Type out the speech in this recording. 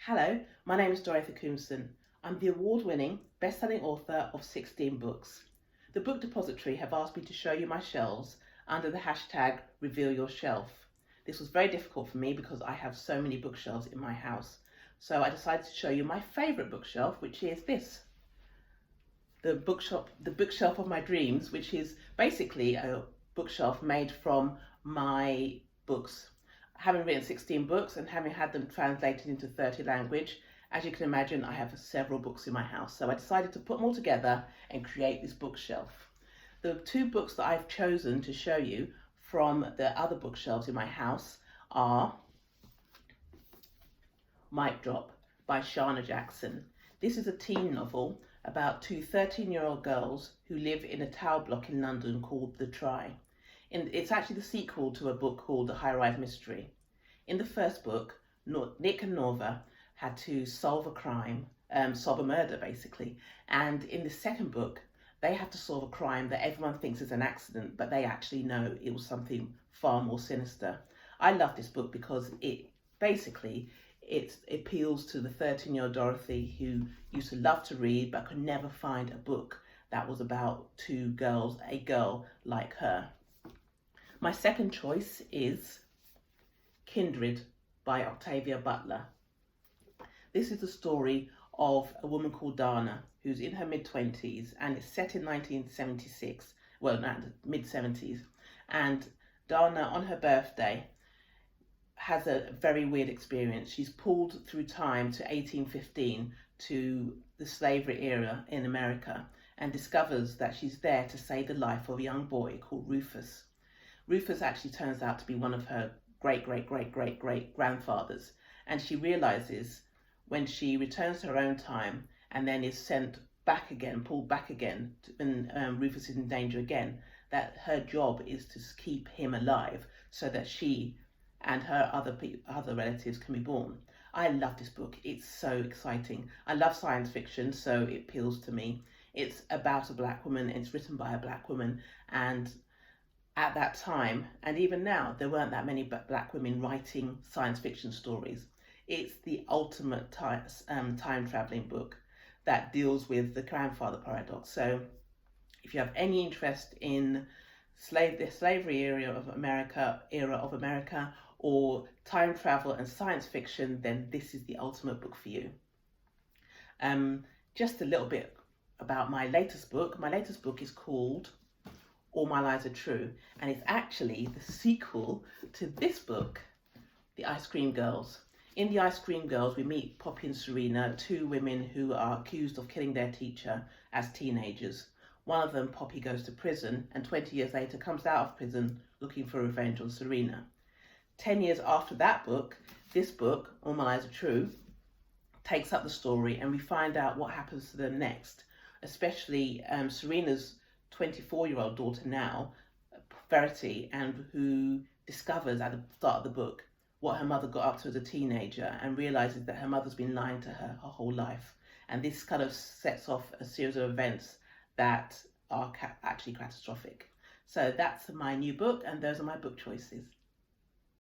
Hello, my name is Dorothy Koomson. I'm the award-winning, best-selling author of 16 books. The Book Depository have asked me to show you my shelves under the hashtag #RevealYourShelf. This was very difficult for me because I have so many bookshelves in my house. So I decided to show you my favourite bookshelf, which is this. The bookshelf of my dreams, which is basically a bookshelf made from my books. Having written 16 books and having had them translated into 30 language, as you can imagine, I have several books in my house. So I decided to put them all together and create this bookshelf. The two books that I've chosen to show you from the other bookshelves in my house are Mic Drop by Sharna Jackson. This is a teen novel about two 13-year-old girls who live in a tower block in London called The Try. It's actually the sequel to a book called The High-Rise Mystery. In the first book, Nick and Norva had to solve a murder basically. And in the second book, they have to solve a crime that everyone thinks is an accident, but they actually know it was something far more sinister. I love this book because it appeals to the 13-year-old Dorothy who used to love to read but could never find a book that was about two girls, a girl like her. My second choice is Kindred by Octavia Butler. This is the story of a woman called Dana who's in her mid-20s, and it's set in 1976, well, no, mid-70s. And Dana, on her birthday, has a very weird experience. She's pulled through time to 1815 to the slavery era in America and discovers that she's there to save the life of a young boy called Rufus. Rufus actually turns out to be one of her great-great-great-great-great-grandfathers, and she realizes when she returns to her own time and then is sent back again, pulled back again, when Rufus is in danger again, that her job is to keep him alive so that she and her other relatives can be born. I love this book. It's so exciting. I love science fiction, so it appeals to me. It's about a black woman. It's written by a black woman, and at that time, and even now, there weren't that many black women writing science fiction stories. It's the ultimate time traveling book that deals with the grandfather paradox. So if you have any interest in the slavery era of America, or time travel and science fiction, then this is the ultimate book for you. Just a little bit about my latest book. My latest book is called All My Lies Are True, and it's actually the sequel to this book, The Ice Cream Girls. In The Ice Cream Girls, we meet Poppy and Serena, two women who are accused of killing their teacher as teenagers. One of them, Poppy, goes to prison and 20 years later comes out of prison looking for revenge on Serena. 10 years after that book, this book, All My Lies Are True, takes up the story, and we find out what happens to them next, especially Serena's 24-year-old daughter now, Verity, and who discovers at the start of the book what her mother got up to as a teenager and realizes that her mother's been lying to her whole life. And this kind of sets off a series of events that are actually catastrophic. So that's my new book, and those are my book choices.